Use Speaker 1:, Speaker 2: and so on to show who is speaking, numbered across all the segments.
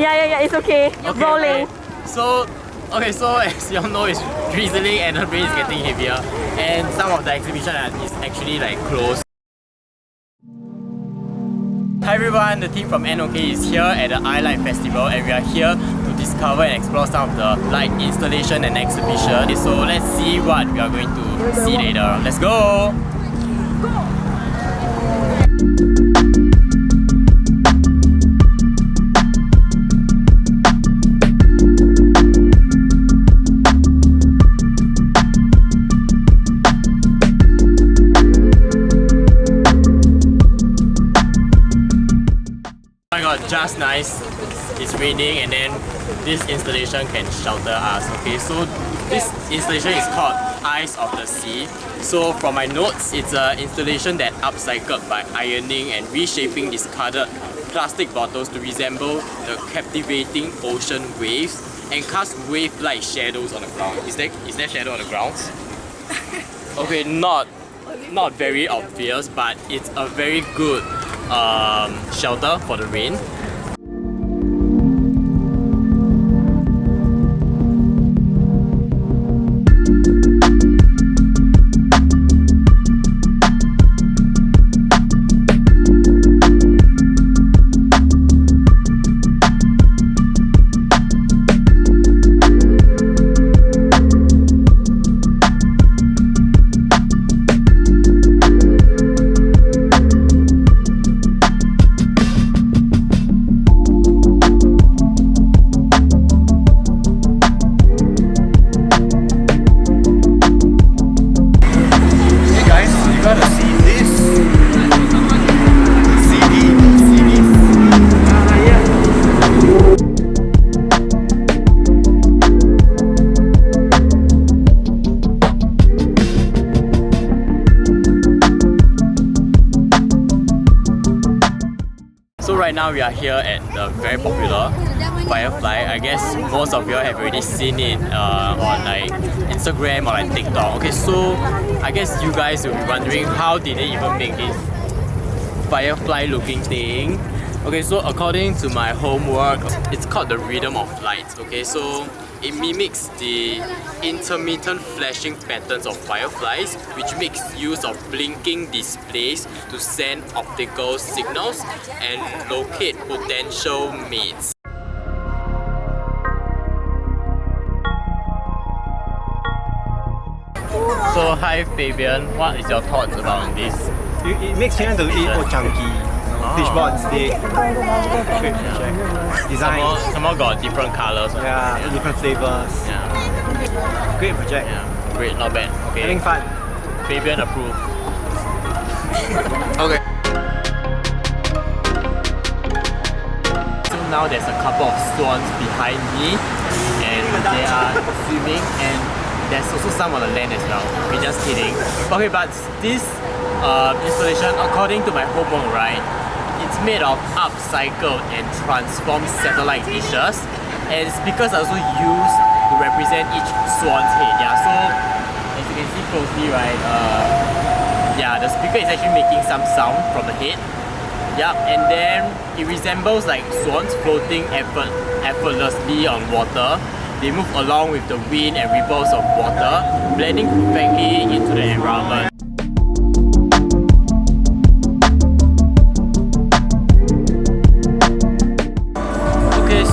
Speaker 1: Yeah, it's okay. Rolling.
Speaker 2: So as you all know, it's drizzling and the rain is getting heavier, and some of the exhibition is actually like closed. Hi everyone, the team from NOK is here at the iLight Festival, and we are here to discover and explore some of the light installation and exhibition. So let's see what we are going to see later. Let's go! Just nice, it's raining and then this installation can shelter us. Okay, so this installation is called Eyes of the Sea. So from my notes, it's an installation that upcycled by ironing and reshaping discarded plastic bottles to resemble the captivating ocean waves and cast wave-like shadows on the ground. Is there shadow on the ground? Okay, not very obvious, but it's a very good shelter for the rain. Right now we are here at the very popular Firefly. I guess most of you have already seen it on like Instagram or like TikTok. Okay, so I guess you guys will be wondering how did they even make this firefly looking thing. Okay, so according to my homework, it's called the rhythm of light. Okay, so it mimics the intermittent flashing patterns of fireflies, which makes use of blinking displays to send optical signals and locate potential mates. So hi Fabian, what is your thoughts about this?
Speaker 3: It makes me want to eat chunky. Fishball steak. Great project. Design.
Speaker 2: Some more got different colors.
Speaker 3: Yeah, different flavors.
Speaker 2: Yeah.
Speaker 3: Great project.
Speaker 2: Yeah, great, not bad. Okay.
Speaker 3: Having fun.
Speaker 2: Fabian approved.
Speaker 3: Okay.
Speaker 2: So now there's a couple of swans behind me and they are swimming, and there's also some on the land as well. We're just kidding. Okay, but this installation, according to my homework, right, it's made of upcycled and transformed satellite dishes, and speakers are also used to represent each swan's head. Yeah, so as you can see closely, right, yeah, the speaker is actually making some sound from the head. Yeah, and then it resembles like swans floating effortlessly on water. They move along with the wind and ripples of water, blending perfectly into the environment.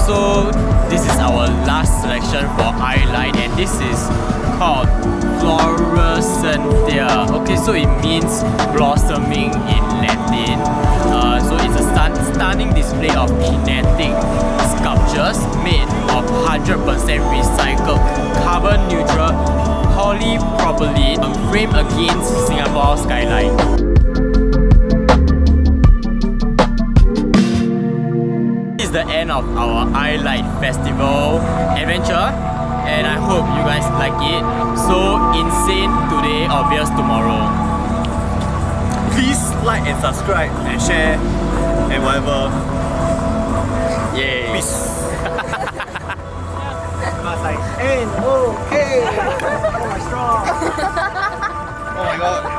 Speaker 2: So this is our last selection for iLight, and this is called Florescentia. Okay, so it means blossoming in Latin. So it's a stunning display of kinetic sculptures made of 100% recycled carbon neutral polypropylene framed against Singapore skyline. This is the end of our iLight Festival adventure, and I hope you guys like it. So insane today, obvious tomorrow.
Speaker 3: Please like and subscribe and share and whatever.
Speaker 2: Yay!
Speaker 3: Peace. I was like, NOK! Oh my god.